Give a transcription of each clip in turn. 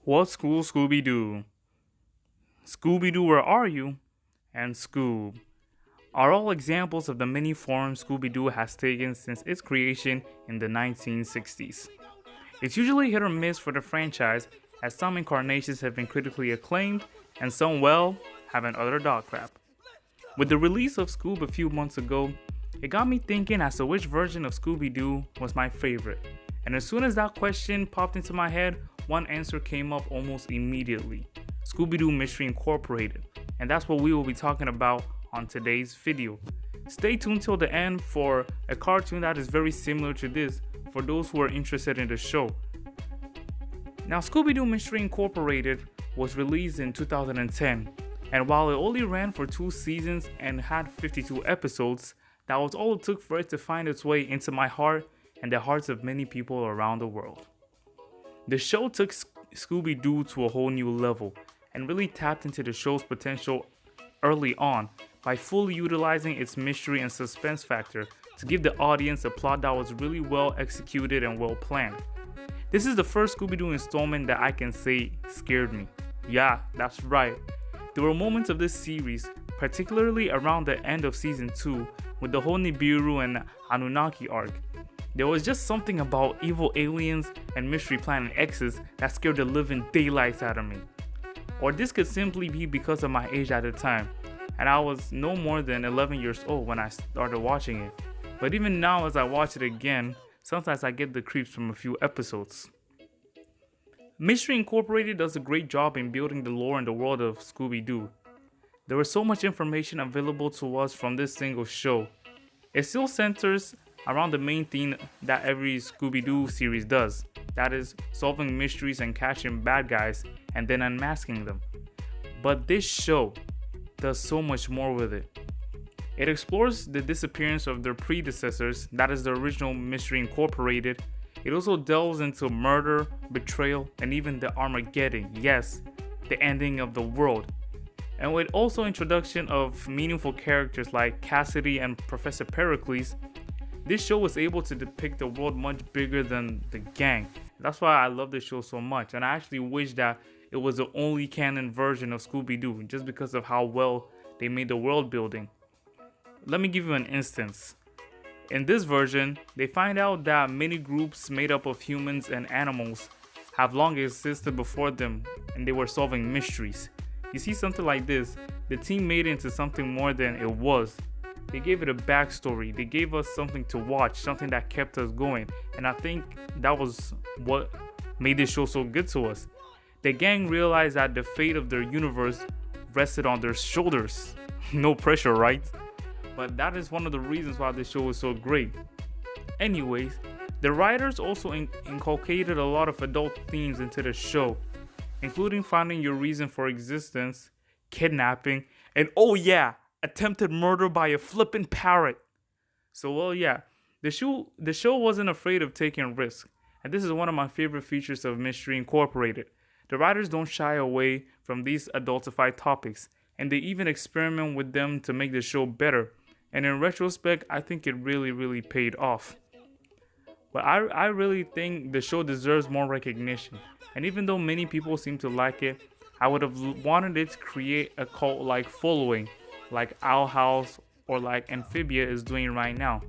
What's cool, Scooby Doo? Scooby Doo, where are you? And Scoob are all examples of the many forms Scooby Doo has taken since its creation in the 1960s. It's usually hit or miss for the franchise, as some incarnations have been critically acclaimed and some, well, have an utter dog crap. With the release of Scoob a few months ago, it got me thinking as to which version of Scooby Doo was my favorite. And as soon as that question popped into my head, one answer came up almost immediately: Scooby Doo Mystery Incorporated. And that's what we will be talking about on today's video. Stay tuned till the end for a cartoon that is very similar to this for those who are interested in the show. Now, Scooby Doo Mystery Incorporated was released in 2010, and while it only ran for 2 seasons and had 52 episodes, that was all it took for it to find its way into my heart and the hearts of many people around the world. The show took Scooby Doo to a whole new level and really tapped into the show's potential early on by fully utilizing its mystery and suspense factor to give the audience a plot that was really well executed and well planned. This is the first Scooby Doo installment that I can say scared me. Yeah, that's right. There were moments of this series, particularly around the end of season 2 with the whole Nibiru and Anunnaki arc. There was just something about evil aliens and Mystery Planet X's that scared the living daylights out of me. Or this could simply be because of my age at the time, and I was no more than 11 years old when I started watching it. But even now, as I watch it again, sometimes I get the creeps from a few episodes. Mystery Incorporated does a great job in building the lore and the world of Scooby Doo. There was so much information available to us from this single show. It still centers around the main theme that every Scooby Doo series does, that is, solving mysteries and catching bad guys and then unmasking them. But this show does so much more with it. It explores the disappearance of their predecessors, that is the original Mystery Incorporated. It also delves into murder, betrayal, and even the Armageddon, yes, the ending of the world. And with also introduction of meaningful characters like Cassidy and Professor Pericles, this show was able to depict the world much bigger than the gang. That's why I love this show so much, and I actually wish that it was the only canon version of Scooby Doo, just because of how well they made the world building. Let me give you an instance. In this version, they find out that many groups made up of humans and animals have long existed before them, and they were solving mysteries. You see something like this, the team made it into something more than it was. They gave it a backstory, they gave us something to watch, something that kept us going, and I think that was what made this show so good to us. The gang realized that the fate of their universe rested on their shoulders. No pressure, right? But that is one of the reasons why this show is so great. Anyways, the writers also inculcated a lot of adult themes into the show, including finding your reason for existence, kidnapping, and oh yeah, attempted murder by a flippin' parrot. So well, yeah, the show wasn't afraid of taking risks, and this is one of my favorite features of Mystery Incorporated. The writers don't shy away from these adultified topics, and they even experiment with them to make the show better. And in retrospect, I think it really paid off. But I really think the show deserves more recognition. And even though many people seem to like it, I would have wanted it to create a cult-like following, like Owl House or like Amphibia is doing right now.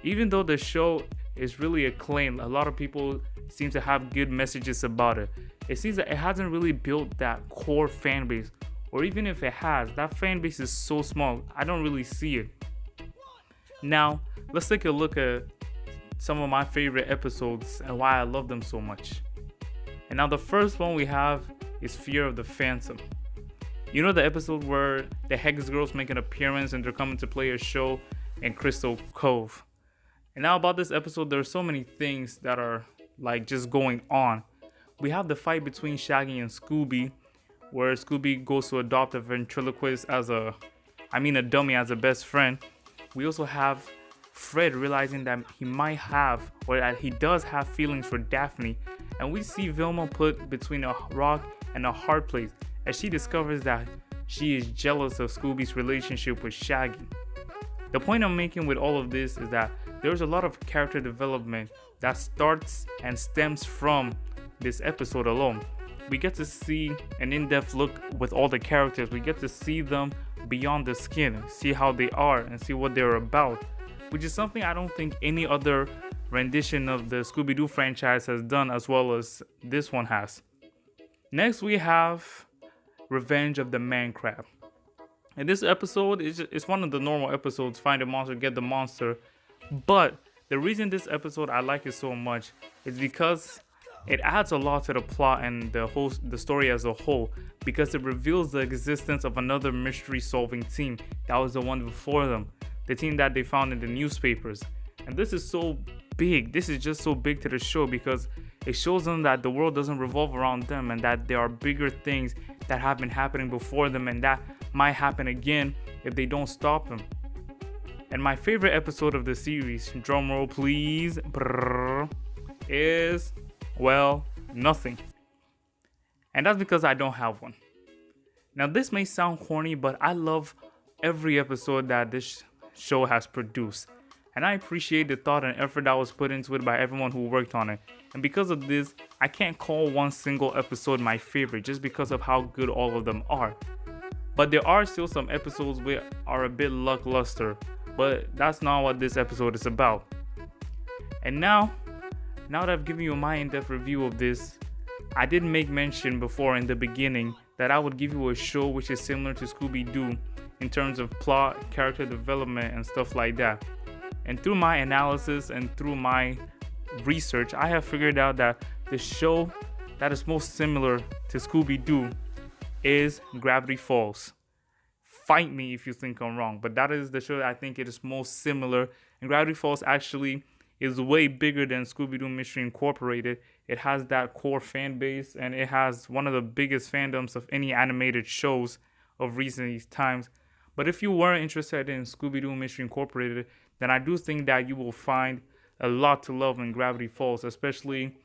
Even though the show is really acclaimed, a lot of people seem to have good messages about it. It seems that it hasn't really built that core fan base, or even if it has, that fan base is so small, I don't really see it. Now, let's take a look at some of my favorite episodes and why I love them so much. And now the first one we have is Fear of the Phantom. You know the episode where the Hex Girls make an appearance and they're coming to play a show in Crystal Cove. And now about this episode, there are so many things that are like just going on. We have the fight between Shaggy and Scooby, where Scooby goes to adopt a ventriloquist as a dummy as a best friend. We also have Fred realizing that he might have, or that he does have feelings for Daphne, and we see Velma put between a rock and a hard place as she discovers that she is jealous of Scooby's relationship with Shaggy. The point I'm making with all of this is that there's a lot of character development that starts and stems from this episode alone. we get to see an in-depth look with all the characters. We get to see them beyond the skin, see how they are, and see what they're about, which is something I don't think any other rendition of the Scooby Doo franchise has done as well as this one has. Next, we have Revenge of the Man Crab. And this episode it's one of the normal episodes, find a monster, get the monster. But the reason this episode I like it so much is because it adds a lot to the plot and the story as a whole, because it reveals the existence of another mystery solving team that was the one before them, the team that they found in the newspapers. And this is so big. This is just so big to the show because it shows them that the world doesn't revolve around them and that there are bigger things that have been happening before them and that might happen again if they don't stop them. And my favorite episode of the series, drumroll please, is, well, nothing. And that's because I don't have one. Now this may sound corny, but I love every episode that this show has produced. And I appreciate the thought and effort that was put into it by everyone who worked on it. And because of this, I can't call one single episode my favorite just because of how good all of them are. But there are still some episodes which are a bit lackluster, but that's not what this episode is about. And now that I've given you my in-depth review of this, I did make mention before in the beginning that I would give you a show which is similar to Scooby Doo in terms of plot, character development, and stuff like that. And through my analysis and through my research, I have figured out that the show that is most similar to Scooby Doo is Gravity Falls. Fight me if you think I'm wrong, but that is the show that I think it is most similar. And Gravity Falls actually is way bigger than Scooby Doo Mystery Incorporated. It has that core fan base, and it has one of the biggest fandoms of any animated shows of recent times. But if you weren't interested in Scooby Doo Mystery Incorporated, then I do think that you will find a lot to love in Gravity Falls, especially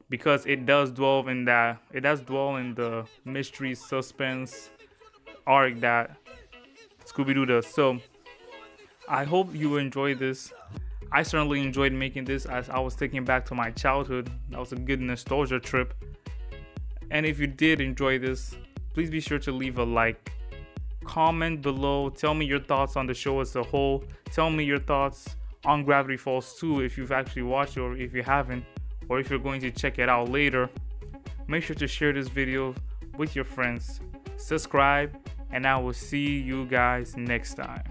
because it does dwell in the mystery suspense arc that Scooby Doo does. So I hope you enjoy this. I certainly enjoyed making this as I was taking back to my childhood. That was a good nostalgia trip. And if you did enjoy this, please be sure to leave a like. Comment below, tell me your thoughts on the show as a whole. Tell me your thoughts on Gravity Falls 2 if you've actually watched it or if you haven't, or if you're going to check it out later. Make sure to share this video with your friends, subscribe, and I will see you guys next time.